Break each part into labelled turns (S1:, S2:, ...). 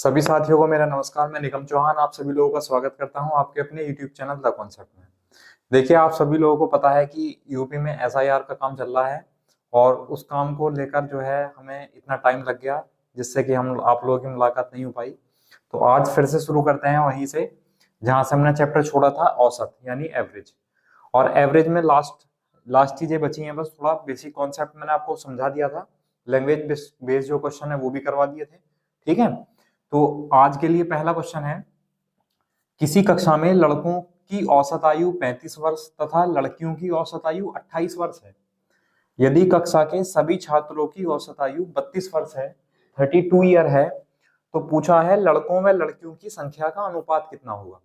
S1: सभी साथियों को मेरा नमस्कार। मैं निगम चौहान आप सभी लोगों का स्वागत करता हूं आपके अपने YouTube चैनल द कॉन्सेप्ट में। देखिए, आप सभी लोगों को पता है कि यूपी में एसआईआर का काम चल रहा है और उस काम को लेकर जो है हमें इतना टाइम लग गया जिससे कि हम आप लोगों की मुलाकात नहीं हो पाई। तो आज फिर से शुरू करते हैं वहीं से जहां से हमने चैप्टर छोड़ा था, औसत यानी एवरेज। और एवरेज में लास्ट लास्ट चीजें बची हैं, बस थोड़ा बेसिक कॉन्सेप्ट मैंने आपको समझा दिया था। लैंग्वेज बेस्ड जो क्वेश्चन है वो भी करवा दिए थे। ठीक है, तो आज के लिए पहला क्वेश्चन है, किसी कक्षा में लड़कों की औसत आयु 35 वर्ष तथा लड़कियों की औसत आयु 28 वर्ष है। यदि कक्षा के सभी छात्रों की औसत आयु 32 वर्ष है, 32 ईयर है, तो पूछा है लड़कों व लड़कियों की संख्या का अनुपात कितना होगा।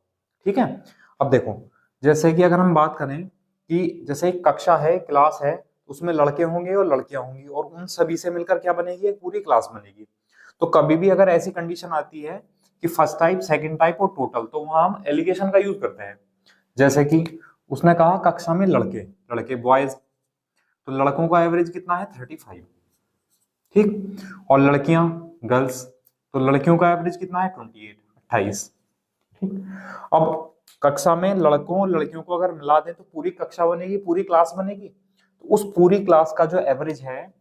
S1: ठीक है, अब देखो, जैसे कि अगर हम बात करें कि जैसे एक कक्षा है, क्लास है, उसमें लड़के होंगे और लड़कियां होंगी और उन सभी से मिलकर क्या बनेगी, एक पूरी क्लास बनेगी। तो कभी भी अगर ऐसी कंडीशन आती है कि फर्स्ट टाइप, सेकंड टाइप और टोटल, तो वहां हम एलिगेशन का यूज करते हैं। जैसे कि उसने कहा कक्षा में लड़के लड़के बॉयज, तो लड़कों का एवरेज कितना है 35। ठीक, और लड़कियां गर्ल्स, तो लड़कियों का एवरेज कितना है 28, 28। ठीक, अब कक्षा में लड़कों और लड़कियों को अगर मिला दें तो पूरी कक्षा बनेगी, पूरी क्लास बनेगी। तो उस पूरी क्लास का जो एवरेज है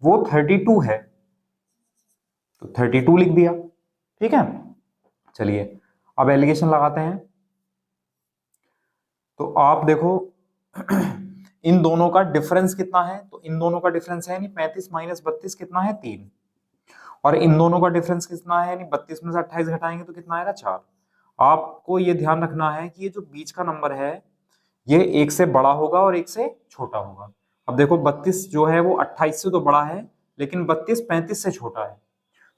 S1: वो 32 है, तो 32 लिख दिया। ठीक है, चलिए अब एलिगेशन लगाते हैं। तो आप देखो इन दोनों का डिफरेंस कितना है, तो इन दोनों का डिफरेंस है यानी 35 माइनस 32 कितना है 3। और इन दोनों का डिफरेंस कितना है, यानी 32 में से 28 घटाएंगे तो कितना आएगा 4। आपको ये ध्यान रखना है कि ये जो बीच का नंबर है ये एक से बड़ा होगा और एक से छोटा होगा। अब देखो 32 जो है वो 28 से तो बड़ा है, लेकिन 32 35 से छोटा है।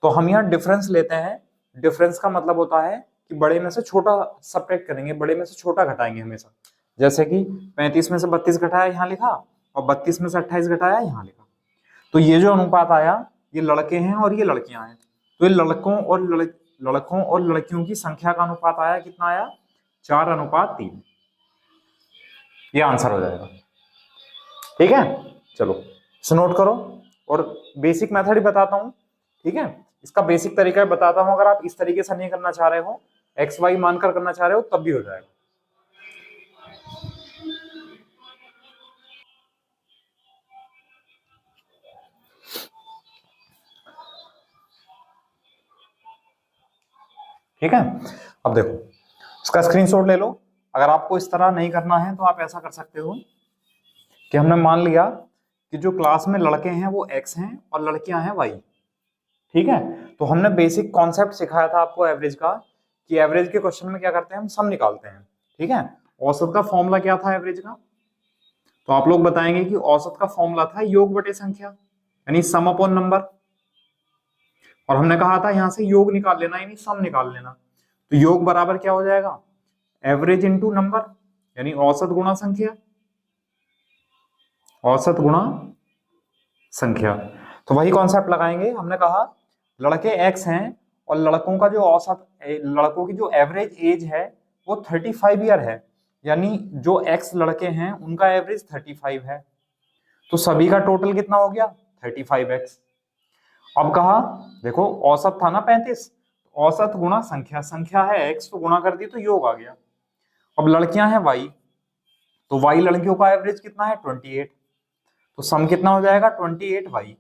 S1: तो हम यहाँ डिफरेंस लेते हैं। डिफरेंस का मतलब होता है कि बड़े में से छोटा सब्ट्रैक्ट करेंगे, बड़े में से छोटा घटाएंगे हमेशा। जैसे कि 35 में से 32 घटाया यहाँ लिखा, और 32 में से 28 घटाया यहाँ लिखा। तो ये जो अनुपात आया, ये लड़के हैं और ये लड़कियां हैं, तो ये लड़कों और लड़कियों की संख्या का अनुपात आया, कितना आया 4:3। ये आंसर हो जाएगा। ठीक है, चलो इसे नोट करो और बेसिक मेथड ही बताता हूं। ठीक है, इसका बेसिक तरीका बताता हूं। अगर आप इस तरीके से नहीं करना चाह रहे हो, एक्स वाई मानकर करना चाह रहे हो, तब भी हो जाएगा। ठीक है, अब देखो इसका स्क्रीनशॉट ले लो। अगर आपको इस तरह नहीं करना है तो आप ऐसा कर सकते हो कि हमने मान लिया कि जो क्लास में लड़के हैं वो एक्स हैं और लड़कियां हैं वाई। ठीक है, तो हमने बेसिक कॉन्सेप्ट सिखाया था आपको एवरेज का, कि एवरेज के क्वेश्चन में क्या करते हैं, हम सम निकालते हैं। ठीक है, औसत का फॉर्मूला क्या था एवरेज का, तो आप लोग बताएंगे कि औसत का फॉर्मूला था योग बटे संख्या, यानी सम अपॉन नंबर। और हमने कहा था यहां से योग निकाल लेना यानी सम निकाल लेना। तो योग बराबर क्या हो जाएगा, एवरेज इंटू नंबर, यानी औसत गुणा संख्या, औसत गुणा संख्या। तो वही कॉन्सेप्ट लगाएंगे। हमने कहा लड़के एक्स हैं और लड़कों का जो औसत, लड़कों की जो एवरेज एज है वो 35 ईयर है, यानी जो एक्स लड़के हैं उनका एवरेज 35 है। तो सभी का टोटल कितना हो गया 35x। अब कहा देखो औसत था ना 35, औसत गुणा संख्या, संख्या है x तो गुणा कर दी तो योग आ गया। अब लड़कियां हैं y, तो y लड़कियों का एवरेज कितना है 28, तो सम कितना हो जाएगा 28y।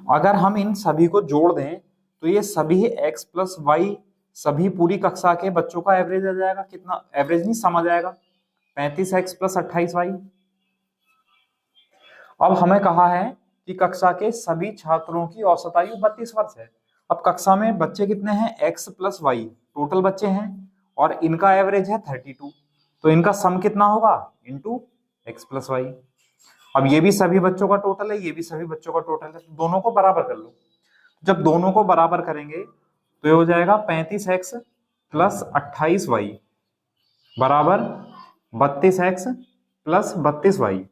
S1: अगर हम इन सभी को जोड़ दें तो ये सभी x प्लस वाई, सभी पूरी कक्षा के बच्चों का एवरेज आ जाएगा। कितना एवरेज, नहीं सम आ जाएगा 35x प्लस 28y। अब हमें कहा है कि कक्षा के सभी छात्रों की औसत आयु 32 वर्ष है। अब कक्षा में बच्चे कितने हैं, x प्लस वाई, टोटल बच्चे हैं, और इनका एवरेज है 32, तो इनका सम कितना होगा इंटू एक्स प्लस वाई। अब ये भी सभी बच्चों का टोटल है, ये भी सभी बच्चों का टोटल है, तो दोनों को बराबर कर लो। जब दोनों को बराबर करेंगे तो ये हो जाएगा 35x प्लस 28y बराबर 32x प्लस 32y।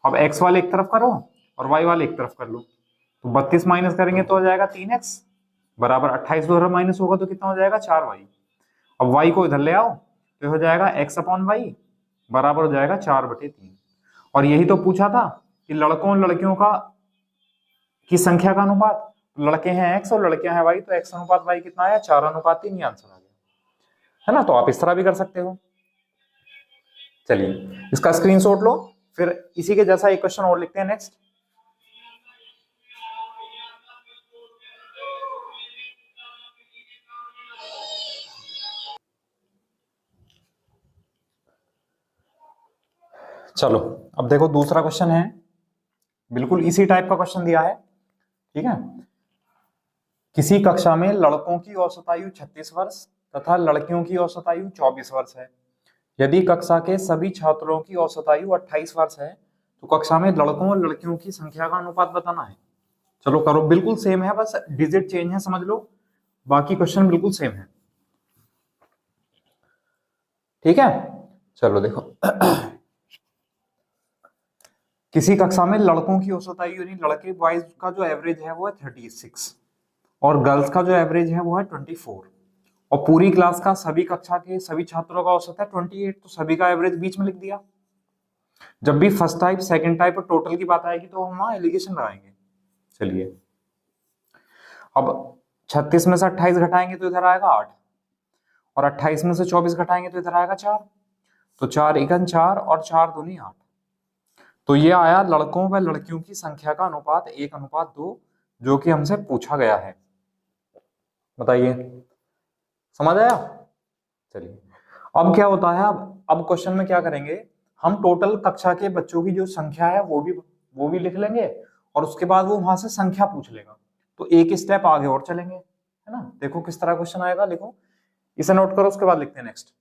S1: अब x वाले एक तरफ करो और y वाले एक तरफ कर लो, तो 32 माइनस करेंगे तो हो जाएगा 3x बराबर 28 दोनों माइनस होगा तो कितना हो जाएगा 4y। अब y को इधर ले आओ तो हो जाएगा x अपॉन वाई बराबर हो जाएगा 4/3। और यही तो पूछा था कि लड़कों और लड़कियों का की संख्या का अनुपात, लड़के हैं x और लड़कियां हैं y, तो x अनुपात y कितना आया, 4:3, ये आंसर आ गया, है ना। तो आप इस तरह भी कर सकते हो। चलिए इसका स्क्रीनशॉट लो, फिर इसी के जैसा एक क्वेश्चन और लिखते हैं नेक्स्ट। चलो अब देखो दूसरा क्वेश्चन है, बिल्कुल इसी टाइप का क्वेश्चन दिया है, ठीक है। किसी कक्षा में लड़कों की औसत आयु 36 वर्ष तथा लड़कियों की औसत आयु 24 वर्ष है। यदि कक्षा के सभी छात्रों की औसत आयु 28 वर्ष है तो कक्षा में लड़कों और लड़कियों की संख्या का अनुपात बताना है। चलो करो, बिल्कुल सेम है, बस डिजिट चेंज है, समझ लो, बाकी क्वेश्चन बिल्कुल सेम है, ठीक है। चलो देखो किसी कक्षा में लड़कों की औसत आयु यानी लड़के बॉयज का जो एवरेज है वो है 36 और गर्ल्स का जो एवरेज है वो है 24 और पूरी क्लास का सभी कक्षा के सभी छात्रों का औसत है 28, तो सभी का एवरेज बीच में लिख दिया। जब भी फर्स्ट टाइप सेकंड टाइप और टोटल की बात आएगी तो हम वहां एलिगेशन लगाएंगे। चलिए अब 36 में से 28 घटाएंगे तो इधर आएगा 8 और 28 में से 24 घटाएंगे तो इधर आएगा 4, तो 4 एकन 4 और 4 दूनी 8, तो ये आया लड़कों व लड़कियों की संख्या का अनुपात 1:2 जो कि हमसे पूछा गया है। बताइए समझ आया। चलिए अब क्या होता है, अब क्वेश्चन में क्या करेंगे, हम टोटल कक्षा के बच्चों की जो संख्या है वो भी लिख लेंगे और उसके बाद वो वहां से संख्या पूछ लेगा, तो एक स्टेप आगे और चलेंगे, है ना। देखो किस तरह क्वेश्चन आएगा, लिखो, इसे नोट करो, उसके बाद लिखते हैं नेक्स्ट।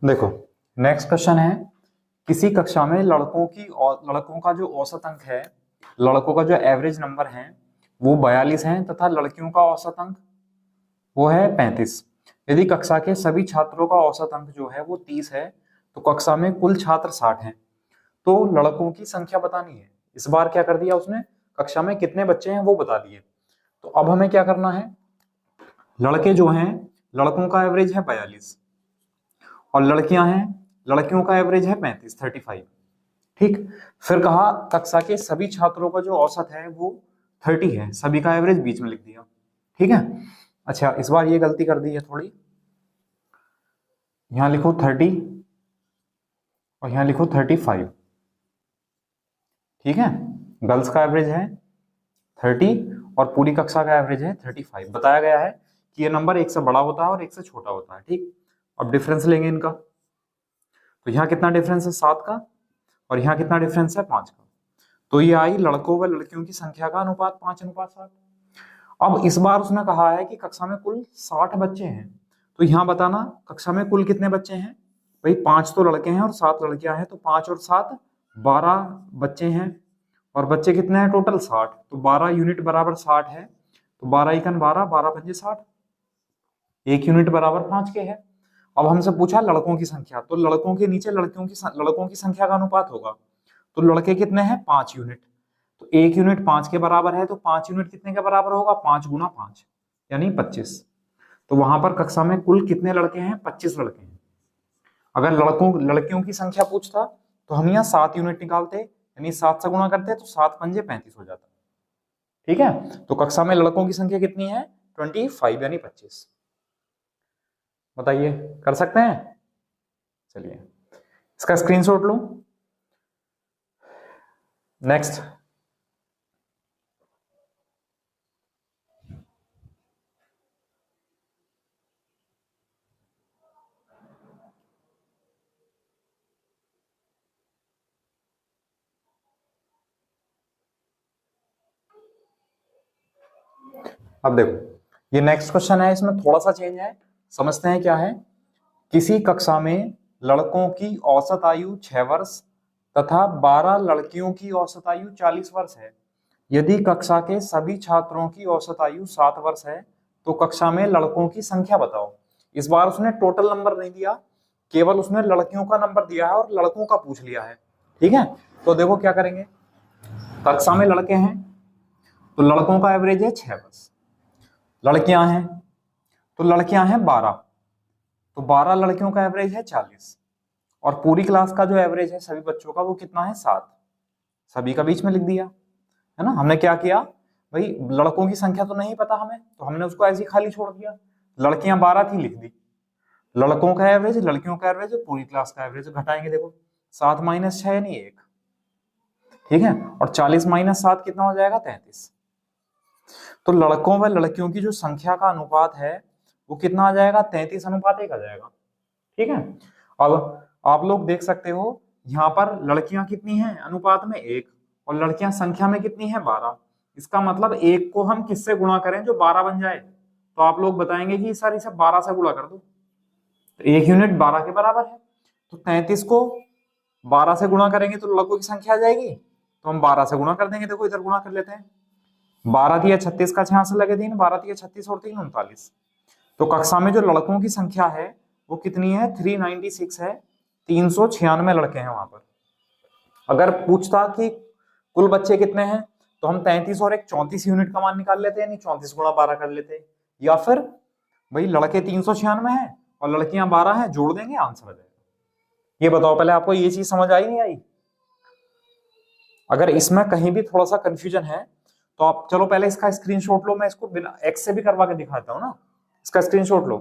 S1: देखो नेक्स्ट क्वेश्चन है, किसी कक्षा में लड़कों का जो औसत अंक है, लड़कों का जो एवरेज नंबर है वो 42 है तथा लड़कियों का औसत अंक वो है 35। यदि कक्षा के सभी छात्रों का औसत अंक जो है वो 30 है तो कक्षा में कुल छात्र 60 हैं, तो लड़कों की संख्या बतानी है। इस बार क्या कर दिया उसने, कक्षा में कितने बच्चे हैं वो बता दिए। तो अब हमें क्या करना है, लड़के जो हैं लड़कों का एवरेज है 42 और लड़कियां हैं लड़कियों का एवरेज है 35, ठीक। फिर कहा कक्षा के सभी छात्रों का जो औसत है वो 30 है, सभी का एवरेज बीच में लिख दिया, ठीक है। अच्छा इस बार ये गलती कर दी है थोड़ी, यहां लिखो 30 और यहां लिखो 35, ठीक है। गर्ल्स का एवरेज है 30 और पूरी कक्षा का एवरेज है 35। बताया गया है कि ये नंबर एक से बड़ा होता है और एक से छोटा होता है, ठीक। अब डिफरेंस लेंगे इनका, तो यहाँ कितना डिफरेंस है 7 का और यहाँ कितना डिफरेंस है 5 का, तो ये आई लड़कों व लड़कियों की संख्या का अनुपात 5:7। अब इस बार उसने कहा है कि कक्षा में कुल 60 बच्चे हैं, तो यहाँ बताना कक्षा में कुल कितने बच्चे हैं, भाई 5 तो लड़के हैं और 7 लड़कियां हैं, तो 5 और 7 12 बच्चे हैं और बच्चे कितने हैं टोटल 60, तो 12 यूनिट बराबर 60 है, तो 12 एकन 12, 12 पंजे 60, एक यूनिट बराबर 5 के है। अब हमसे पूछा लड़कों की संख्या, तो लड़कों के नीचे लड़कों की संख्या का अनुपात होगा, तो लड़के कितने हैं 5 यूनिट, तो 1 यूनिट 5 के बराबर है, तो 5 यूनिट कितने के बराबर होगा, 5 गुना 5 यानी 25। तो वहां पर कक्षा में कुल कितने लड़के हैं, 25 लड़के हैं। अगर लड़कियों की संख्या पूछता तो हम यहाँ 7 यूनिट निकालते, यानी 7 से गुणा करते तो 7 पंजे 35 हो जाता, ठीक है। तो कक्षा में लड़कों की संख्या कितनी है 25 यानी 25। बताइए कर सकते हैं। चलिए इसका स्क्रीनशॉट लो, नेक्स्ट। अब देखो ये नेक्स्ट क्वेश्चन है, इसमें थोड़ा सा चेंज है, समझते हैं क्या है। किसी कक्षा में लड़कों की औसत आयु 6 वर्ष तथा 12 लड़कियों की औसत आयु 40 वर्ष है। यदि कक्षा के सभी छात्रों की औसत आयु 7 वर्ष है तो कक्षा में लड़कों की संख्या बताओ। इस बार उसने टोटल नंबर नहीं दिया, केवल उसने लड़कियों का नंबर दिया है और लड़कों का पूछ लिया है, ठीक है। तो देखो क्या करेंगे, कक्षा में लड़के हैं तो लड़कों का एवरेज है 6 वर्ष, लड़कियां हैं तो लड़कियां हैं 12, तो 12 लड़कियों का एवरेज है 40, और पूरी क्लास का जो एवरेज है सभी बच्चों का वो कितना है 7, सभी का बीच में लिख दिया, है ना। हमने क्या किया भाई, लड़कों की संख्या तो नहीं पता हमें, तो हमने उसको ऐसे ही खाली छोड़ दिया, लड़कियां 12 थी लिख दी, लड़कों का एवरेज, लड़कियों का एवरेज, पूरी क्लास का एवरेज घटाएंगे, देखो 7 माइनस 6 यानी 1, ठीक है, और 40 माइनस 7 कितना हो जाएगा 33। तो लड़कों व लड़कियों की जो संख्या का अनुपात है वो कितना आ जाएगा 33:1 आ जाएगा, ठीक है। अब आप लोग देख सकते हो यहाँ पर लड़कियां कितनी हैं अनुपात में 1, और लड़कियां संख्या में कितनी है 12, इसका मतलब 1 को हम किससे गुणा करें जो 12 बन जाए, तो आप लोग बताएंगे कि सर इसे 12 से गुणा कर दो, तो 1 यूनिट 12 के बराबर है, तो 33 को 12 से गुणा करेंगे तो लड़कों की संख्या आ जाएगी, तो हम 12 से गुणा कर देंगे, देखो इधर गुणा कर लेते हैं, 12 दिया 36 का 6 से लगे 3, 12 दिया 36 और 3 39, तो कक्षा में जो लड़कों की संख्या है वो कितनी है 396 है, 396 लड़के हैं वहां पर। अगर पूछता कि कुल बच्चे कितने हैं, तो हम 33 और एक 34 यूनिट का मान निकाल लेते हैं, यानी 34 गुणा 12 कर लेते हैं, या फिर भाई लड़के 396 हैं और लड़कियां 12 हैं, जोड़ देंगे आंसर आ जाएगा। ये बताओ पहले आपको ये चीज समझ आई नहीं आई? अगर इसमें कहीं भी थोड़ा सा कंफ्यूजन है तो आप चलो पहले इसका स्क्रीनशॉट लो, मैं इसको बिना एक्स से भी करवा के दिखाता हूं ना, इसका स्क्रीनशॉट लो।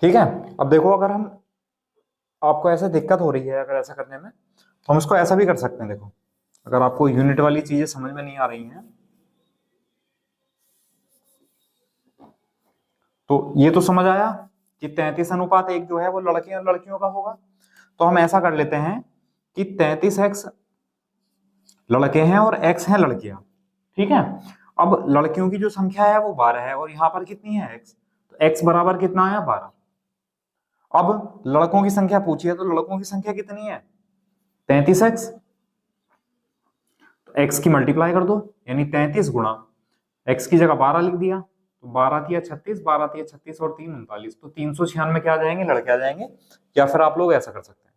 S1: ठीक है, अब देखो अगर हम, आपको ऐसे दिक्कत हो रही है अगर ऐसा करने में, तो हम इसको ऐसा भी कर सकते हैं, देखो अगर आपको यूनिट वाली चीजें समझ में नहीं आ रही हैं, तो ये तो समझ आया कि 33:1 जो है वो लड़के और लड़कियों का होगा, तो हम ऐसा कर लेते हैं कि 33x लड़के हैं और x हैं लड़कियां, ठीक है। अब लड़कियों की जो संख्या है वो 12 है, और यहाँ पर कितनी है x, तो x बराबर कितना आया 12। अब लड़कों की संख्या पूछी है, तो लड़कों की संख्या कितनी है 33x, तो x की मल्टीप्लाई कर दो, यानी 33 गुणा x की जगह 12 लिख दिया, तो 12 तिया 36, 12 तिया 36 और 3 39, तो 396 क्या आ जाएंगे लड़के आ जाएंगे, या फिर आप लोग ऐसा कर सकते हैं,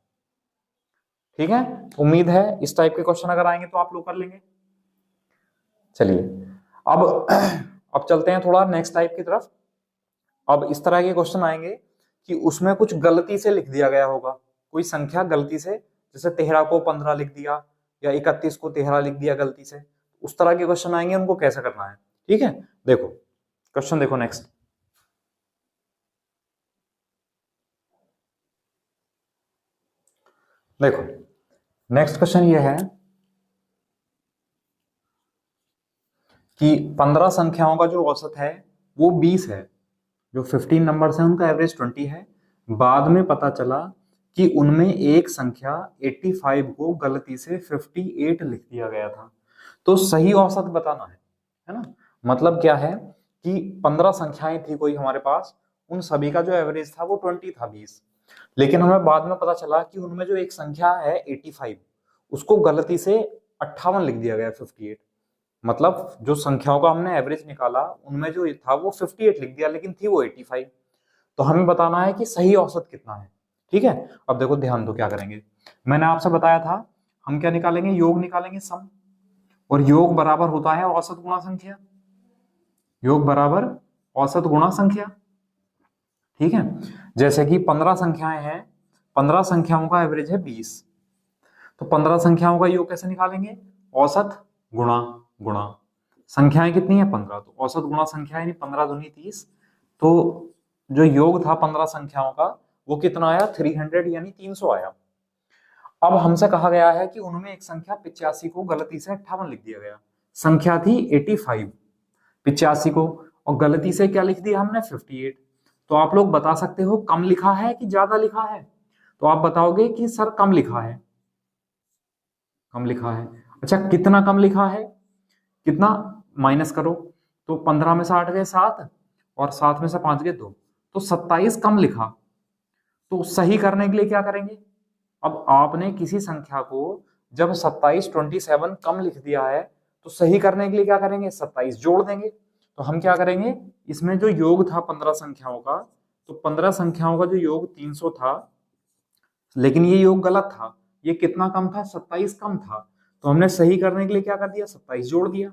S1: ठीक है। उम्मीद है इस टाइप के क्वेश्चन अगर आएंगे तो आप लोग कर लेंगे। चलिए अब अब चलते हैं थोड़ा नेक्स्ट टाइप की तरफ। अब इस तरह के क्वेश्चन आएंगे कि उसमें कुछ गलती से लिख दिया गया होगा, कोई संख्या गलती से, जैसे 13 को 15 लिख दिया या 31 को 13 लिख दिया गलती से, उस तरह के क्वेश्चन आएंगे, उनको कैसे करना है, ठीक है। देखो क्वेश्चन देखो नेक्स्ट, देखो नेक्स्ट क्वेश्चन ये है कि 15 संख्याओं का जो औसत है वो 20 है, जो 15 नंबर्स हैं उनका एवरेज 20 है, बाद में पता चला कि उनमें एक संख्या 85 को गलती से 58 लिख दिया गया था, तो सही औसत बताना है ना। मतलब क्या है कि 15 संख्याएं थी कोई हमारे पास, उन सभी का जो एवरेज था वो 20 था 20, लेकिन हमें बाद में पता चला कि उनमें जो एक संख्या है 85, उसको गलती से 58 लिख दिया गया 58, मतलब जो संख्याओं का हमने एवरेज निकाला उनमें जो था वो 58 लिख दिया, लेकिन थी वो 85, तो हमें बताना है कि सही औसत कितना है, ठीक है। अब देखो ध्यान दो क्या करेंगे, मैंने आपसे बताया था हम क्या निकालेंगे, योग निकालेंगे सम, और योग बराबर होता है औसत गुणा संख्या, योग बराबर औसत गुणा संख्या, ठीक है। जैसे कि 15 संख्याएं हैं, 15 संख्याओं का एवरेज है 20, तो 15 संख्याओं का योग कैसे निकालेंगे, औसत गुणा गुणा संख्याएं कितनी है 15, तो औसत गुणा संख्या यानी 15 दूनी 30, तो जो योग था 15 संख्याओं का वो कितना आया 300 यानी 300 आया। अब हमसे कहा गया है कि उनमें एक संख्या 85 को गलती से 58 लिख दिया गया, संख्या थी 85, 85 को, और गलती से क्या लिख दिया हमने 58, तो आप लोग बता सकते हो कम लिखा है कि ज्यादा लिखा है, तो आप बताओगे कि सर कम लिखा है, कम लिखा है। अच्छा कितना कम लिखा है, कितना, माइनस करो, तो 15 में से 8 गए 7, और 7 में से 5 गए 2, तो 27 कम लिखा। तो सही करने के लिए क्या करेंगे, अब आपने किसी संख्या को जब 27 कम लिख दिया है, तो सही करने के लिए क्या करेंगे 27 जोड़ देंगे, तो हम क्या करेंगे, इसमें जो योग था 15 संख्याओं का, तो 15 संख्याओं का जो योग 300 था, लेकिन ये योग गलत था, ये कितना कम था, 27 कम था, तो हमने सही करने के लिए क्या कर दिया, 27 जोड़ दिया,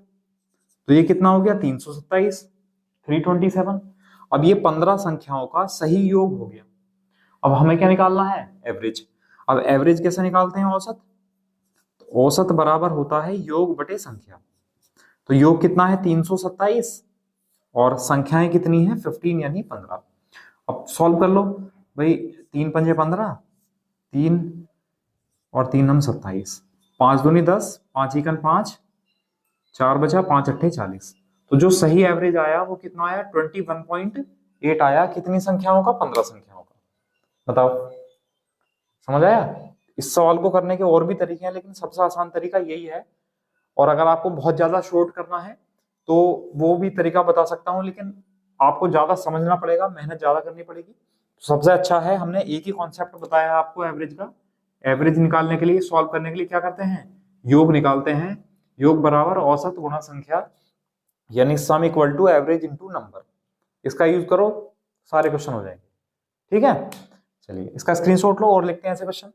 S1: तो ये कितना हो गया, 327, 327। अब ये 15 संख्याओं का सही योग हो गया। अब हमें क्या निकालना है, एवरेज। अब एवरेज कैसे निकालते हैं, औसत। तो औसत बराबर होता है योग बटे संख्या। तो योग कितना है, 327, और संख्याएं कितनी है, 15 यानी 15। अब सॉल्व कर लो भाई, 3 पंजे 15, 3 और 3 हम 27, 5 दूनी 10, 5 एकन 5, 4 बचा, 5 अट्ठे 40। तो जो सही एवरेज आया वो कितना आया, 21.8 आया। कितनी संख्याओं का, 15 संख्याओं का। बताओ, समझ आया। इस सवाल को करने के और भी तरीके हैं, लेकिन सबसे आसान तरीका यही है। और अगर आपको बहुत ज्यादा शॉर्ट करना है तो वो भी तरीका बता सकता हूं, लेकिन आपको ज्यादा समझना पड़ेगा, मेहनत ज्यादा करनी पड़ेगी। तो सबसे अच्छा है, हमने एक ही कॉन्सेप्ट बताया है आपको एवरेज का। एवरेज निकालने के लिए, सॉल्व करने के लिए क्या करते हैं, योग निकालते हैं। योग बराबर औसत गुणा संख्या, यानी sum equal to average into number. इसका यूज करो, सारे क्वेश्चन हो जाएंगे। ठीक है, चलिए इसका स्क्रीनशॉट लो और लिखते हैं ऐसे क्वेश्चन।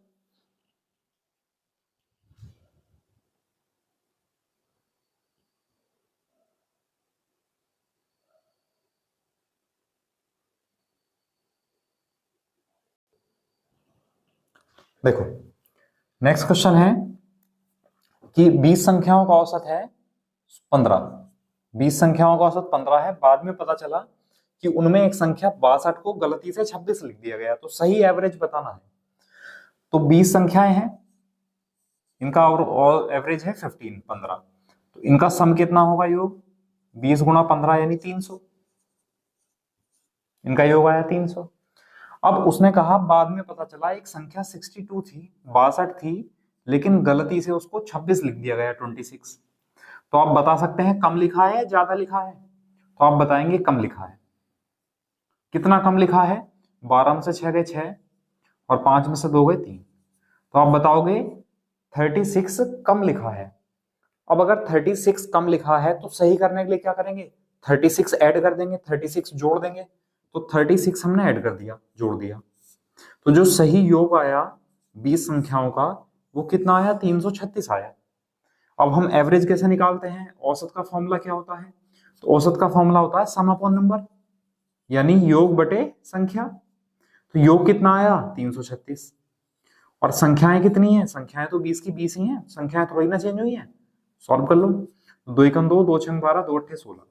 S1: देखो, नेक्स्ट क्वेश्चन है कि 20 संख्याओं का औसत है 15। 20 संख्याओं का औसत 15 है। बाद में पता चला कि उनमें एक संख्या 62 को गलती से 26 लिख दिया गया, तो सही एवरेज बताना है। तो 20 संख्याएं हैं, इनका और एवरेज है 15। तो इनका सम कितना होगा, योग 20 गुणा 15 यानी 300। इनका योग आया 300। अब उसने कहा बाद में पता चला एक संख्या 62 थी, 62 थी, लेकिन गलती से उसको 26 लिख दिया गया, 26। तो आप बता सकते हैं कम लिखा है, ज्यादा लिखा है। तो आप बताएंगे कम लिखा है। कितना कम लिखा है, 12 में से 6 गए 6, और 5 में से 2 गए 3। तो आप बताओगे 36 कम लिखा है। अब अगर 36 कम लिखा है तो सही करने के लिए क्या करेंगे, 36 ऐड कर देंगे, 36 जोड़ देंगे। तो 36 हमने ऐड कर दिया, जोड़ दिया। तो जो सही योग आया 20 संख्याओं का, वो कितना आया, 336 आया। अब हम एवरेज कैसे निकालते हैं, औसत का फॉर्मूला क्या होता है। तो औसत का फॉर्मूला होता है सम अपॉन नंबर, यानी योग बटे संख्या। तो योग कितना आया, 336, और संख्याएं कितनी है, संख्याएं तो 20 की 20 ही हैं, संख्याएं थोड़ी ना चेंज हुई हैं। सॉल्व कर लो, 2 एकम 2, 2 छंग 12, 2 अट्ठे 16।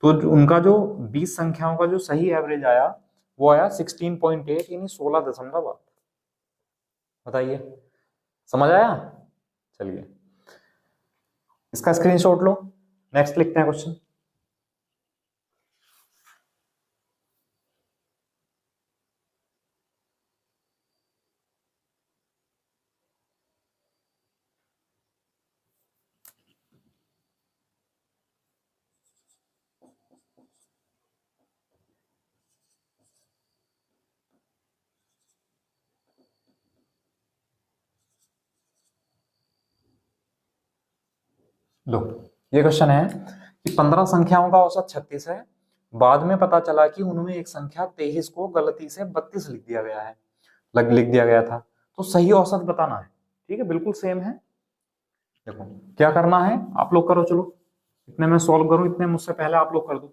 S1: तो उनका जो 20 संख्याओं का जो सही एवरेज आया वो आया 16.8, यानी 16.8। बताइए, समझ आया। चलिए इसका स्क्रीनशॉट लो, नेक्स्ट लिखते हैं क्वेश्चन। लो, ये क्वेश्चन है कि 15 संख्याओं का औसत 36 है। बाद में पता चला कि उनमें एक संख्या 23 को गलती से 32 लिख दिया गया है, लिख दिया गया था। तो सही औसत बताना है। ठीक है, बिल्कुल सेम है। देखो क्या करना है, आप लोग करो, चलो इतने मैं सॉल्व करूं, इतने मुझसे पहले आप लोग कर दो।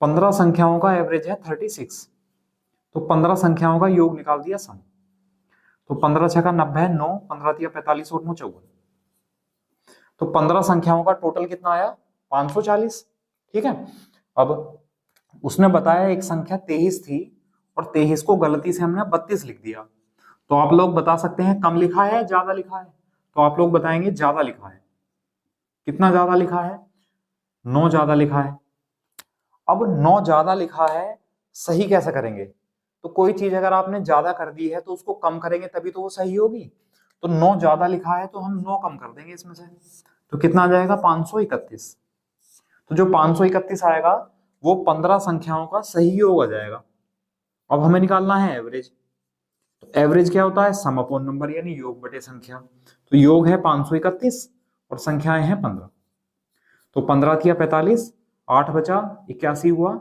S1: 15 संख्याओं का एवरेज है 36। तो 15 संख्याओं का योग निकाल दिया सम। तो 15 छका 90, 9, 15 तिया 45 और 9 54। तो 15 संख्याओं का टोटल कितना आया, 540। ठीक है, अब उसने बताया एक संख्या 23 थी, और 23 को गलती से हमने 32 लिख दिया। तो आप लोग बता सकते हैं कम लिखा है, ज्यादा लिखा है। तो आप लोग बताएंगे ज्यादा लिखा है। कितना ज्यादा लिखा है, 9 ज्यादा लिखा है। अब 9 ज्यादा लिखा है, सही कैसे करेंगे। तो कोई चीज अगर आपने ज्यादा कर दी है तो उसको कम करेंगे तभी तो वो सही होगी। तो 9 ज्यादा लिखा है तो हम 9 कम कर देंगे इसमें से। तो कितना आ जाएगा, 531। तो जो 531 आएगा वो 15 संख्याओं का सही योग आ जाएगा। अब हमें निकालना है एवरेज। तो एवरेज क्या होता है, सम अपॉन नंबर, यानी योग बटे संख्या। तो योग है 531 और संख्याएं हैं 15। तो 15 थिया 45, 8 बचा 81 हुआ,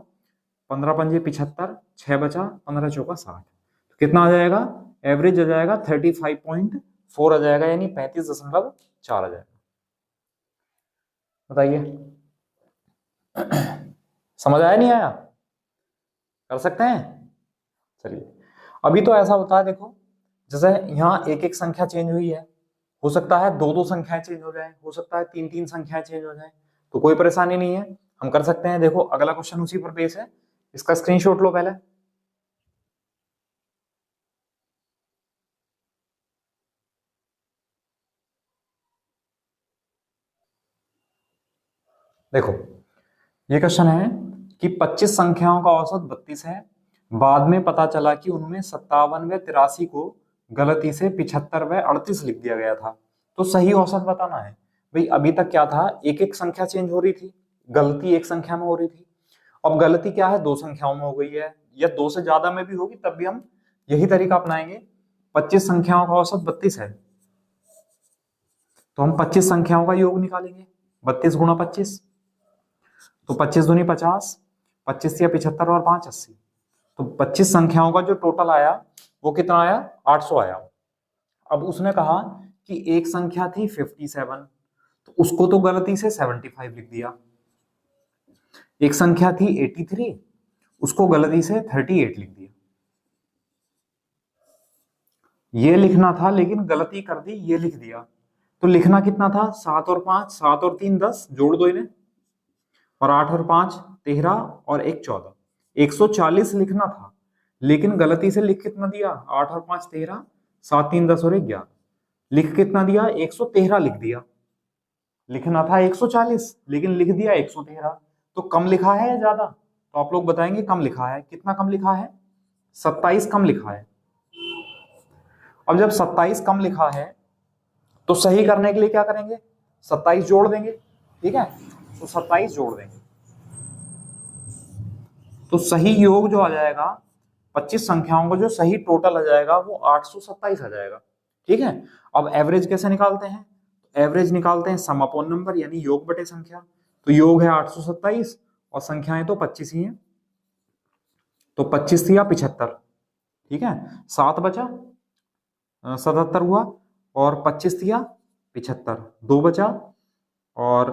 S1: 15 पंजे 75, 6 बचा, 15 चौका 60। तो कितना आ जाएगा? एवरेज आ जाएगा 35.4 आ जाएगा, यानी 35.4 आ जाएगा। बताइए समझ आया नहीं आया? कर सकते हैं? चलिए, अभी तो ऐसा होता है, देखो जैसे यहाँ एक एक संख्या चेंज हुई है, हो सकता है दो दो संख्याएं चेंज हो जाए, हो सकता है तीन तीन संख्याएं चेंज हो जाए, तो कोई परेशानी नहीं है, हम कर सकते हैं। देखो अगला क्वेश्चन उसी पर बेस है, इसका स्क्रीनशॉट लो पहले। देखो ये क्वेश्चन है कि 25 संख्याओं का औसत 32 है, बाद में पता चला कि उनमें 57 व 83 को गलती से 75 व 38 लिख दिया गया था, तो सही औसत बताना है। भाई अभी तक क्या था, एक एक संख्या चेंज हो रही थी, गलती एक संख्या में हो रही थी, अब गलती क्या है, दो संख्याओं में हो गई है, या दो से ज्यादा में भी होगी तब भी हम यही तरीका अपनाएंगे। 25 संख्याओं का औसत 32 है, तो हम 25 संख्याओं का योग निकालेंगे, 32 गुणा 25, तो 25 दूनी 50, 25 या 75 और 5 80, तो 25 संख्याओं का जो टोटल आया वो कितना आया? 800 आया। अब उसने कहा कि एक संख्या थी 57, तो उसको तो गलती से 75 लिख दिया। एक संख्या थी 83, उसको गलती से 38 लिख दिया। ये लिखना था लेकिन गलती कर दी, ये लिख दिया। तो लिखना कितना था? 7 और 5, 7 और 3 10, जोड़ दो इन्हें, और 8 और 5 13 और 1 14, 140 लिखना था, लेकिन गलती से लिख कितना दिया? 8 और 5 13, 7 3 10 और 1 11, लिख कितना दिया? 113 लिख दिया। लिखना था 140 लेकिन लिख दिया 113, तो कम लिखा है या ज्यादा? तो आप लोग बताएंगे कम लिखा है। कितना कम लिखा है? 27 कम लिखा है। अब जब 27 कम लिखा है तो सही करने के लिए क्या करेंगे? 27 जोड़ देंगे, ठीक है, तो 27 जोड़ देंगे, तो सही योग जो आ जाएगा 25 संख्याओं का जो सही टोटल आ जाएगा वो 827 आ जाएगा, ठीक है। अब एवरेज कैसे निकालते हैं? एवरेज निकालते हैं सम अपॉन नंबर, यानी योग बटे संख्या। तो योग है 827 और संख्याएं तो 25 ही हैं, तो 25 या 75, ठीक है, 7 बचा, 77 हुआ, और 25 या 75, 2 बचा, और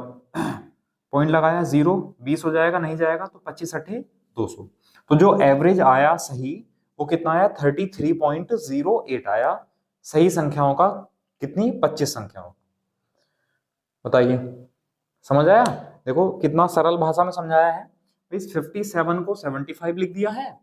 S1: पॉइंट लगाया 0, 20 हो जाएगा, नहीं जाएगा, तो 25 अठे 200। तो जो एवरेज आया सही वो कितना आया? 33.08 आया सही संख्याओं का। कितनी? 25 संख्याओं। बताइए समझ आया? देखो कितना सरल भाषा में समझाया है। इस 57 को 75 लिख दिया है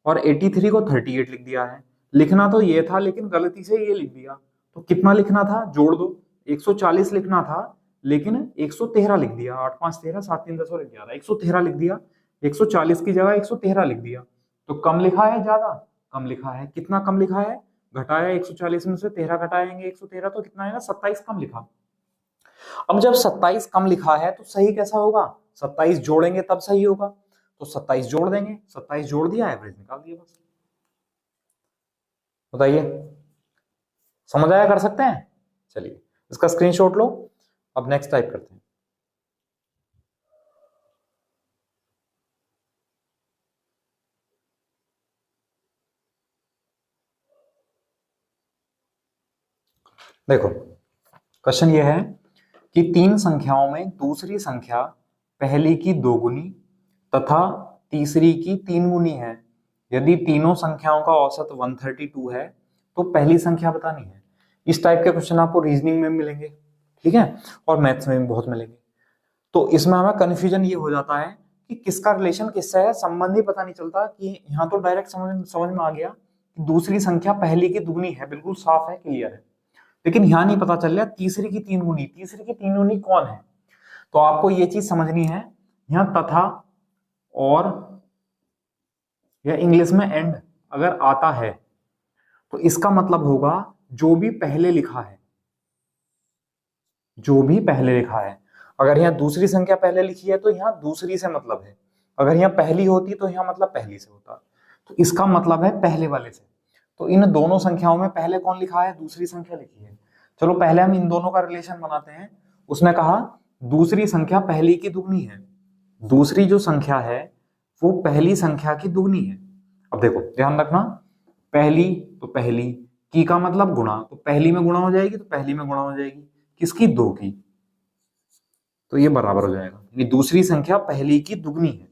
S1: और 83 को 38 लिख दिया है। लिखना तो ये था लेकिन गलती से ये लिख दिया, तो कितना लिखना था? जोड़ दो, 140 लिखना था लेकिन 113 लिख दिया। 8 5 13, 7 3 10 और 11, 113 लिख दिया, 140 की जगह 113 लिख दिया। तो कम लिखा है ज्यादा? कम लिखा है। कितना कम लिखा है? घटाया 140 में से 13 घटाएंगे 113, तो कितना आएगा? 27 कम लिखा। अब जब 27 कम लिखा है तो सही कैसा होगा? 27 जोड़ेंगे तब सही होगा, तो 27 जोड़ देंगे, 27 जोड़ दिया, एवरेज निकाल दिया बस। बताइए समझ आया? कर सकते हैं? चलिए इसका स्क्रीनशॉट लो, अब नेक्स्ट टाइप करते हैं। देखो क्वेश्चन ये है कि तीन संख्याओं में दूसरी संख्या पहली की दोगुनी तथा तीसरी की तीन गुनी है। यदि तीनों संख्याओं का औसत 132 है तो पहली संख्या बतानी है। इस टाइप के क्वेश्चन आपको रीजनिंग में मिलेंगे, ठीक है, और मैथ्स में भी बहुत मिलेंगे। तो इसमें हमें कंफ्यूजन ये हो जाता है कि किसका रिलेशन किससे है, संबंध ही पता नहीं चलता। कि यहाँ तो डायरेक्ट समझ में आ गया कि दूसरी संख्या पहली की दुगनी है, बिल्कुल साफ है, क्लियर है, लेकिन यहाँ नहीं पता चल रहा तीसरी की तीन गुनी। तीसरी की तीन गुनी कौन है? तो आपको ये चीज समझनी है। यहाँ तथा और या इंग्लिश में एंड अगर आता है तो इसका मतलब होगा जो भी पहले लिखा है, जो भी पहले लिखा है। अगर यहाँ दूसरी संख्या पहले लिखी है तो यहाँ दूसरी से मतलब है, अगर यहाँ पहली होती तो यहाँ मतलब पहली से होता, तो इसका मतलब है पहले वाले से। तो इन दोनों संख्याओं में पहले कौन लिखा है? दूसरी संख्या लिखी है। चलो पहले हम इन दोनों का रिलेशन बनाते हैं। उसने कहा दूसरी संख्या पहली की दुगनी है, दूसरी जो संख्या है वो पहली संख्या की दुगनी है। अब देखो ध्यान रखना, पहली तो पहली की का मतलब गुणा, तो पहली में गुणा हो जाएगी तो पहली में गुणा हो जाएगी, किसकी? दो की, तो ये बराबर हो जाएगा, यानी दूसरी संख्या पहली की दुगनी है।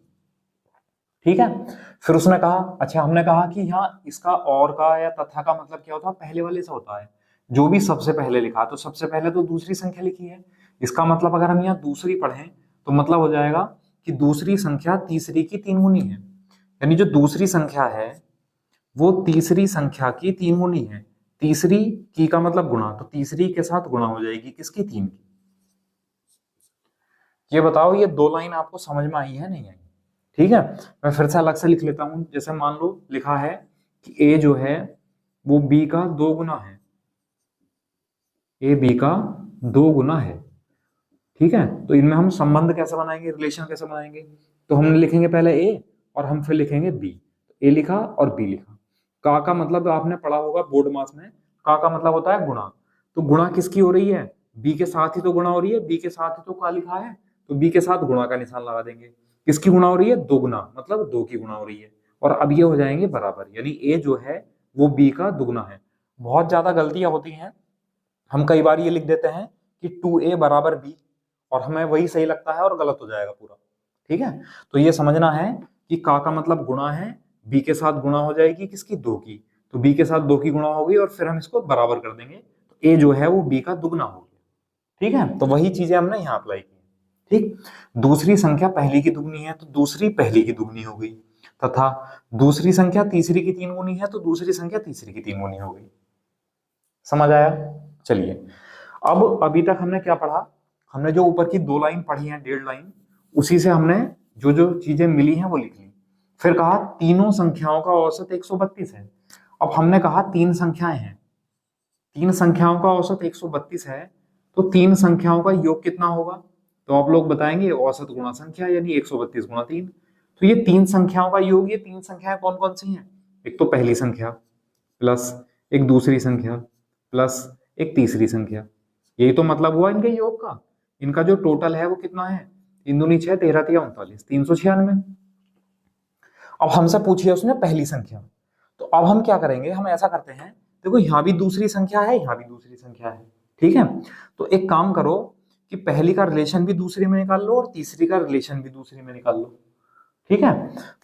S1: ठीक है, फिर उसने कहा, अच्छा हमने कहा कि यहाँ इसका और का या तथा का मतलब क्या होता है? पहले वाले से होता है, जो भी सबसे पहले लिखा, तो सबसे पहले तो दूसरी संख्या लिखी है, इसका मतलब अगर हम यहाँ दूसरी पढ़ें तो मतलब हो जाएगा कि दूसरी संख्या तीसरी की तीन गुनी है, यानी जो दूसरी संख्या है वो तीसरी संख्या की तीन गुनी है। तीसरी की का मतलब गुणा, तो तीसरी के साथ गुणा हो जाएगी, किसकी? तीन की। ये बताओ ये दो लाइन आपको समझ में आई है नहीं आई? ठीक है, मैं फिर से अलग से लिख लेता हूं। जैसे मान लो लिखा है कि ए जो है वो बी का दो गुना है, ए बी का दो गुना है। ठीक है, तो इनमें हम संबंध कैसे बनाएंगे, रिलेशन कैसे बनाएंगे? तो हम लिखेंगे पहले ए और हम फिर लिखेंगे बी। ए लिखा और बी लिखा। का मतलब आपने पढ़ा होगा बोर्ड मास में, का मतलब होता है गुणा। तो गुणा किसकी हो रही है? बी के साथ ही तो गुणा हो रही है, बी के साथ ही तो का लिखा है, तो बी के साथ गुणा का निशान लगा देंगे। किसकी गुणा हो रही है? दो गुना, मतलब दो की गुणा हो रही है। और अब ये हो जाएंगे बराबर, यानी ए जो है वो बी का दुगना है। बहुत ज्यादा गलतियां होती हैं, हम कई बार ये लिख देते हैं कि 2a बराबर बी, और हमें वही सही लगता है और गलत हो जाएगा पूरा। ठीक है, तो ये समझना है कि का मतलब गुणा है, बी के साथ गुणा हो जाएगी, किसकी? दो की, तो बी के साथ दो की गुणा होगी और फिर हम इसको बराबर कर देंगे, तो ए जो है वो बी का दुगना हो गया। ठीक है, तो वही चीजें हमने यहाँ अप्लाई की। ठीक, दूसरी संख्या पहली की दुगनी है तो दूसरी पहली की दुगनी हो गई, तथा दूसरी संख्या तीसरी की तीन गुनी है तो दूसरी संख्या तीसरी की तीन गुनी हो गई। समझ आया? चलिए, अब अभी तक हमने क्या पढ़ा? हमने जो ऊपर की दो लाइन पढ़ी है, डेढ़ लाइन, उसी से हमने जो जो चीजें मिली हैं वो लिख ली। फिर कहा तीनों संख्याओं का औसत 132 है। अब हमने कहा तीन संख्याएं हैं, तीन संख्याओं का औसत 132 है, तो तीन संख्याओं का योग कितना होगा? तो आप लोग बताएंगे औसत गुणा संख्या, यानी 132 गुणा तीन। तो ये तीन संख्याओं का योग, ये तीन संख्याएं कौन कौन सी हैं? एक तो पहली संख्या, प्लस एक दूसरी संख्या, प्लस एक तीसरी संख्या। यही तो मतलब हुआ इनके योग का। इनका जो टोटल है वो कितना है? तीन दूनी छह, तेरह तिया 39, 396। अब हमसे पूछिए उसने पहली संख्या, तो अब हम क्या करेंगे? हम ऐसा करते हैं, देखो यहाँ भी दूसरी संख्या है, यहाँ भी दूसरी संख्या है। ठीक है, तो एक काम करो कि पहली का रिलेशन भी दूसरी में निकाल लो और तीसरी का रिलेशन भी दूसरी में निकाल लो। ठीक है,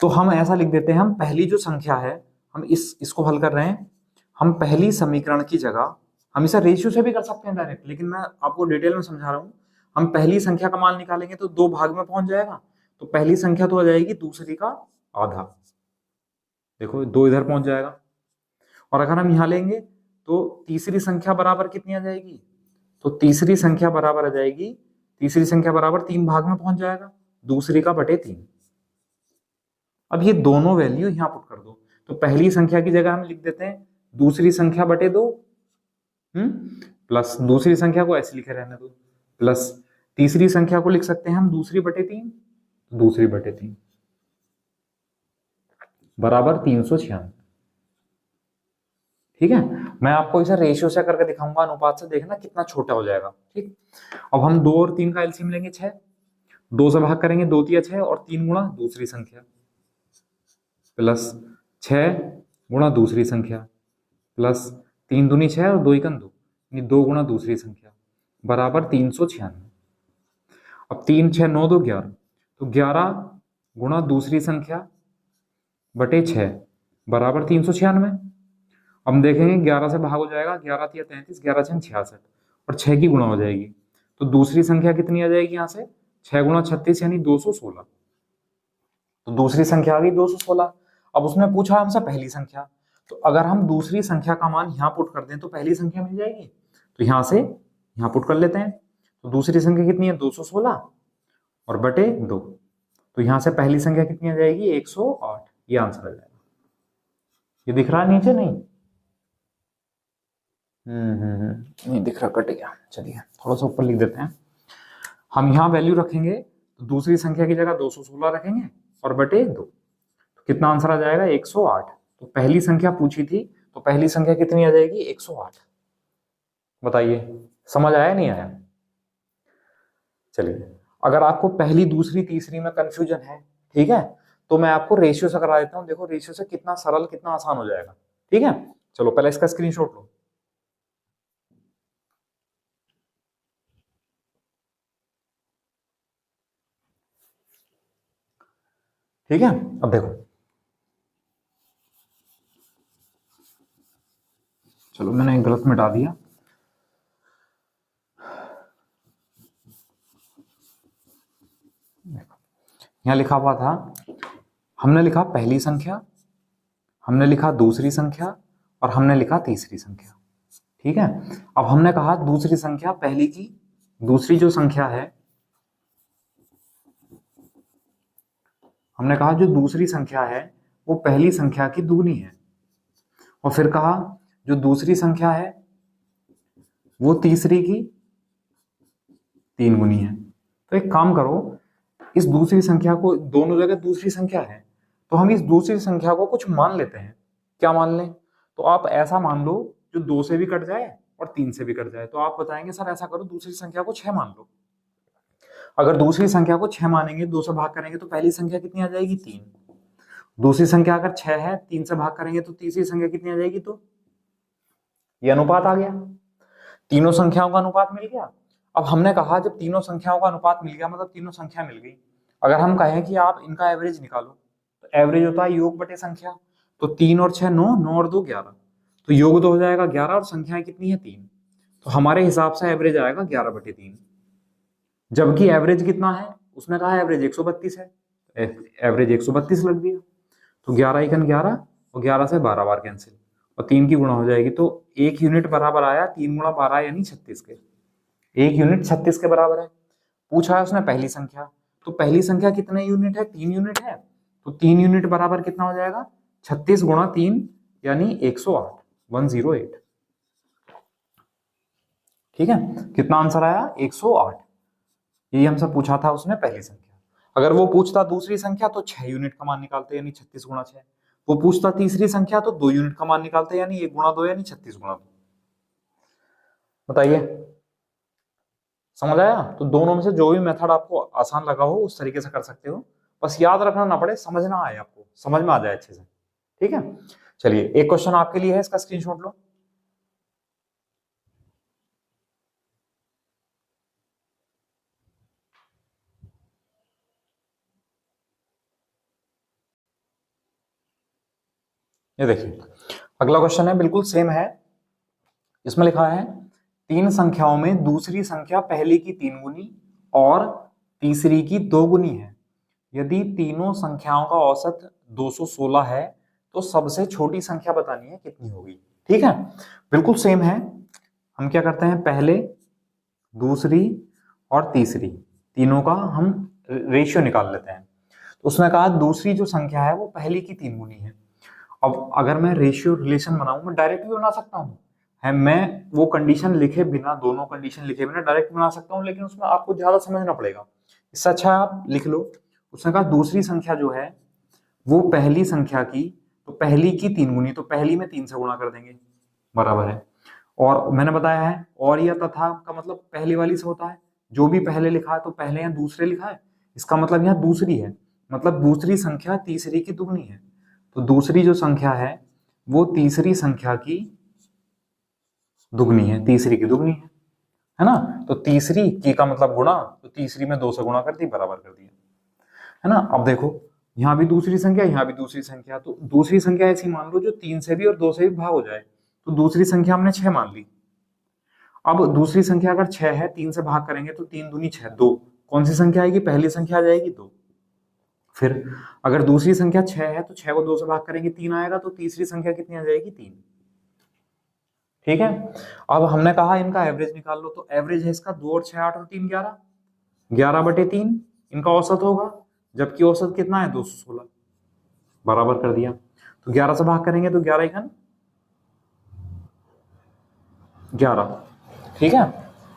S1: तो हम ऐसा लिख देते हैं, हम पहली जो संख्या है, हम इसको हल कर रहे हैं, हम पहली समीकरण की जगह, हम इसे रेशियो से भी कर सकते हैं डायरेक्ट, लेकिन मैं आपको डिटेल में समझा रहा हूं। हम पहली संख्या का मान निकालेंगे तो दो भाग में पहुंच जाएगा, तो पहली संख्या तो आ जाएगी दूसरी का आधा। देखो दो इधर पहुंच जाएगा, और अगर हम यहां लेंगे तो तीसरी संख्या बराबर कितनी आ जाएगी? तो तीसरी संख्या बराबर आ जाएगी, तीसरी संख्या बराबर तीन भाग में पहुंच जाएगा, दूसरी का बटे तीन। अब ये दोनों वैल्यू यहां पुट कर दो, तो पहली संख्या की जगह हम लिख देते हैं दूसरी संख्या बटे दो, प्लस दूसरी संख्या को ऐसे लिखे रहने दो, प्लस तीसरी संख्या को लिख सकते हैं हम दूसरी बटे तीन, दूसरी बटे तीन बराबर 396। ठीक है, मैं आपको इसे रेशियो से करके दिखाऊंगा, अनुपात से, देखना कितना छोटा हो जाएगा। ठीक, अब हम दो और तीन का एलसीएम लेंगे, छह, दो से भाग करेंगे, दो तिया छह, और तीन गुणा दूसरी संख्या, प्लस छह गुणा दूसरी संख्या, प्लस तीन दूनी छह और दो इकन दो, यानी दो गुणा दूसरी संख्या बराबर 396। अब तीन छह नौ दो 11, तो 11 गुणा दूसरी संख्या बटे छह बराबर 396। हम देखेंगे 11 से भाग हो जाएगा, 11 तिया 33, 11 छह 66, और छह की गुणा हो जाएगी, तो दूसरी संख्या कितनी आ जाएगी यहाँ से? छह गुणा 36 यानी 216, तो दूसरी संख्या आ गई 216। अब उसने पूछा हमसे पहली संख्या, तो अगर हम दूसरी संख्या का मान यहाँ पुट कर दें तो पहली संख्या मिल जाएगी, तो यहाँ से यहाँ पुट कर लेते हैं, तो दूसरी संख्या कितनी है? 216 और बटे दो, तो यहाँ से पहली संख्या कितनी आ जाएगी? 108। ये आंसर आ जाएगा। ये दिख रहा है नीचे? नहीं नहीं दिख रहा, कट गया। चलिए थोड़ा सा ऊपर लिख देते हैं, हम यहाँ वैल्यू रखेंगे तो दूसरी संख्या की जगह 216 रखेंगे और बटे दो, तो कितना आंसर आ जाएगा? 108। तो पहली संख्या पूछी थी, तो पहली संख्या कितनी आ जाएगी? 108। बताइए समझ आया नहीं आया? चलिए, अगर आपको पहली दूसरी तीसरी में कंफ्यूजन है, ठीक है, तो मैं आपको रेशियो से करा देता हूँ। देखो रेशियो से कितना सरल कितना आसान हो जाएगा। ठीक है, चलो पहले इसका स्क्रीनशॉट लो। ठीक है, अब देखो, चलो मैंने गलत मिटा दिया। यहां लिखा हुआ था, हमने लिखा पहली संख्या, हमने लिखा दूसरी संख्या और हमने लिखा तीसरी संख्या। ठीक है, अब हमने कहा दूसरी संख्या पहली की, दूसरी जो संख्या है, हमने कहा जो दूसरी संख्या है वो पहली संख्या की दुगनी है। और फिर कहा जो दूसरी संख्या है वो तीसरी की तीन गुनी है। तो एक काम करो, इस दूसरी संख्या को, दोनों जगह दूसरी संख्या है, तो हम इस दूसरी संख्या को कुछ मान लेते हैं। क्या मान लें? तो आप ऐसा मान लो जो 2 से भी कट जाए और 3 से भी कट जाए। तो आप बताएंगे सर ऐसा करो दूसरी संख्या को 6 मान लो। अगर दूसरी संख्या को 6 मानेंगे, 2 से भाग करेंगे, तो पहली संख्या कितनी आ जाएगी? 3। दूसरी संख्या अगर 6 है, 3 से भाग करेंगे तो तीसरी संख्या कितनी आ जाएगी? तो ये अनुपात आ गया, तीनों संख्याओं का अनुपात मिल गया। अब हमने कहा जब तीनों संख्याओं का अनुपात मिल गया, मतलब तीनों संख्या मिल गई, अगर हम कहें कि आप इनका एवरेज निकालो, तो एवरेज होता है योग बटे संख्या। तो 3 और 6 9, 9 और 2 11, तो योग तो हो जाएगा 11 और संख्याएं कितनी है? 3। तो हमारे हिसाब से एवरेज आएगा 11 बटे 3। जबकि एवरेज कितना है? उसने कहा एवरेज 132 है, एवरेज 132 लग गया। तो 11 एकन 11 और 11 से 12 बार कैंसिल और 3 की गुणा हो जाएगी, तो 1 यूनिट बराबर आया 3 गुणा 12 यानी 36 के। 1 यूनिट 36 के बराबर है। पूछा है उसने पहली संख्या, तो पहली संख्या कितने यूनिट है? 3 यूनिट है, तो 3 यूनिट बराबर कितना हो जाएगा? 36 गुणा 3 यानी 108, 108। ठीक है, कितना आंसर आया? 108। यही हमसे पूछा था उसने पहली संख्या। अगर वो पूछता दूसरी संख्या तो 6 यूनिट का मान निकालते यानी 36 गुणा 6। वो पूछता तीसरी संख्या तो 2 यूनिट का मान निकालते यानी 1 गुणा 2 यानी 36 गुणा 2। बताइए, समझ आया? तो दोनों में से जो भी मेथड आपको आसान लगा हो उस तरीके से कर सकते हो। बस याद रखना ना पड़े, समझना आए, आपको समझ में आ जाए अच्छे से। ठीक है, चलिए एक क्वेश्चन आपके लिए है, इसका स्क्रीनशॉट लो। ये देखिए, अगला क्वेश्चन है, बिल्कुल सेम है। इसमें लिखा है तीन संख्याओं में दूसरी संख्या पहली की 3 गुनी और तीसरी की 2 गुनी है। यदि तीनों संख्याओं का औसत 216 है तो सबसे छोटी संख्या बतानी है, कितनी होगी? ठीक है, बिल्कुल सेम है। हम क्या करते हैं, पहले दूसरी और तीसरी तीनों का हम रेशियो निकाल लेते हैं। तो उसने कहा दूसरी जो संख्या है वो पहली की 3 गुनी है। अब अगर मैं रेशियो रिलेशन बनाऊं, मैं डायरेक्ट भी बना सकता हूँ, है मैं वो कंडीशन लिखे बिना, दोनों कंडीशन लिखे बिना डायरेक्ट बना सकता हूँ, लेकिन उसमें आपको ज्यादा समझना पड़ेगा। इससे अच्छा आप लिख लो। उसने कहा दूसरी संख्या जो है वो पहली संख्या की, तो पहली की 3 गुनी, तो पहली में 3 से गुणा कर देंगे, बराबर है। और मैंने बताया है और या तथा का मतलब पहली वाली से होता है, जो भी पहले लिखा है तो पहले या दूसरे लिखा है, इसका मतलब यहाँ दूसरी है, मतलब दूसरी संख्या तीसरी की दुगनी है। तो दूसरी जो संख्या है वो तीसरी संख्या की दुगनी है, तीसरी की दुगनी है ना। तो तीसरी की का मतलब गुणा, तो तीसरी में 2 से गुणा कर दी, बराबर कर दिया, है ना। अब देखो यहाँ भी दूसरी संख्या, यहाँ भी दूसरी संख्या, तो दूसरी संख्या ऐसी मान लो जो 3 से भी और 2 से भी भाग हो जाए। तो दूसरी संख्या हमने 6 मान ली। अब दूसरी संख्या अगर 6 है, 3 से भाग करेंगे तो 3 दूनी 6, 2। कौन सी संख्या आएगी? पहली संख्या आ जाएगी 2। फिर अगर दूसरी संख्या 6 है तो 6 को 2 से भाग करेंगे 3 आएगा, तो तीसरी संख्या कितनी आ जाएगी? 3। ठीक है, अब हमने कहा इनका एवरेज निकाल लो, तो एवरेज है इसका 2 और 6 8 और 3 11, 11 बटे 3 इनका औसत होगा, जबकि औसत कितना है? 216, बराबर कर दिया। तो 11 से भाग करेंगे तो 11 एकन 11। ठीक है,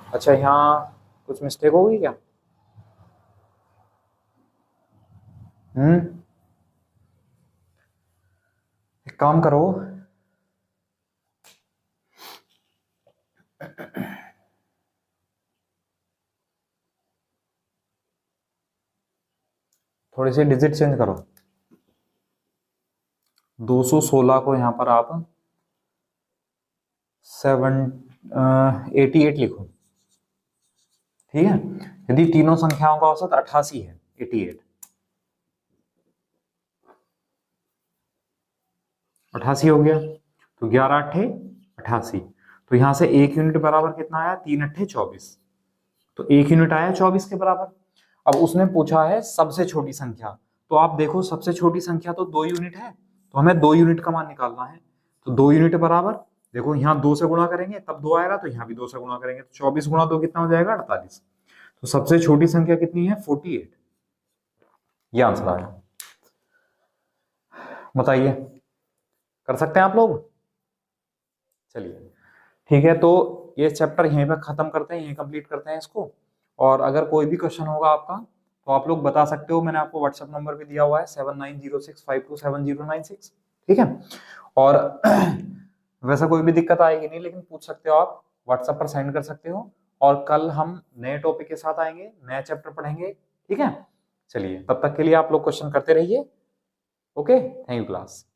S1: अच्छा यहाँ कुछ मिस्टेक होगी क्या? एक काम करो, थोड़ी सी डिजिट चेंज करो। 216 को यहाँ पर आप 88 लिखो, ठीक है। यदि तीनों संख्याओं का औसत 88 है, 88 88 हो गया, तो 11 अट्ठे 88, तो यहां से 1 यूनिट बराबर कितना आया, 3 अट्ठे 24, तो 1 यूनिट आया 24 के बराबर। अब उसने पूछा है सबसे छोटी संख्या, तो आप देखो सबसे छोटी संख्या तो 2 यूनिट है, तो हमें 2 यूनिट का मान निकालना है। तो 2 यूनिट बराबर, देखो यहाँ 2 से गुणा करेंगे तब 2 आएगा, तो यहाँ भी 2 से गुणा करेंगे, तो 24 गुणा 2 कितना हो जाएगा, 48। तो सबसे छोटी संख्या कितनी है, 48, ये आंसर आया। बताइए, कर सकते हैं आप लोग? चलिए ठीक है, तो ये चैप्टर यहीं पे खत्म करते हैं, यहीं कंप्लीट करते हैं इसको। और अगर कोई भी क्वेश्चन होगा आपका तो आप लोग बता सकते हो, मैंने आपको व्हाट्सएप नंबर भी दिया हुआ है 7906527096, ठीक है। और वैसा कोई भी दिक्कत आएगी नहीं, लेकिन पूछ सकते हो आप, व्हाट्सएप पर सेंड कर सकते हो। और कल हम नए टॉपिक के साथ आएंगे, नया चैप्टर पढ़ेंगे, ठीक है। चलिए, तब तक के लिए आप लोग क्वेश्चन करते रहिए। Okay, thank you class.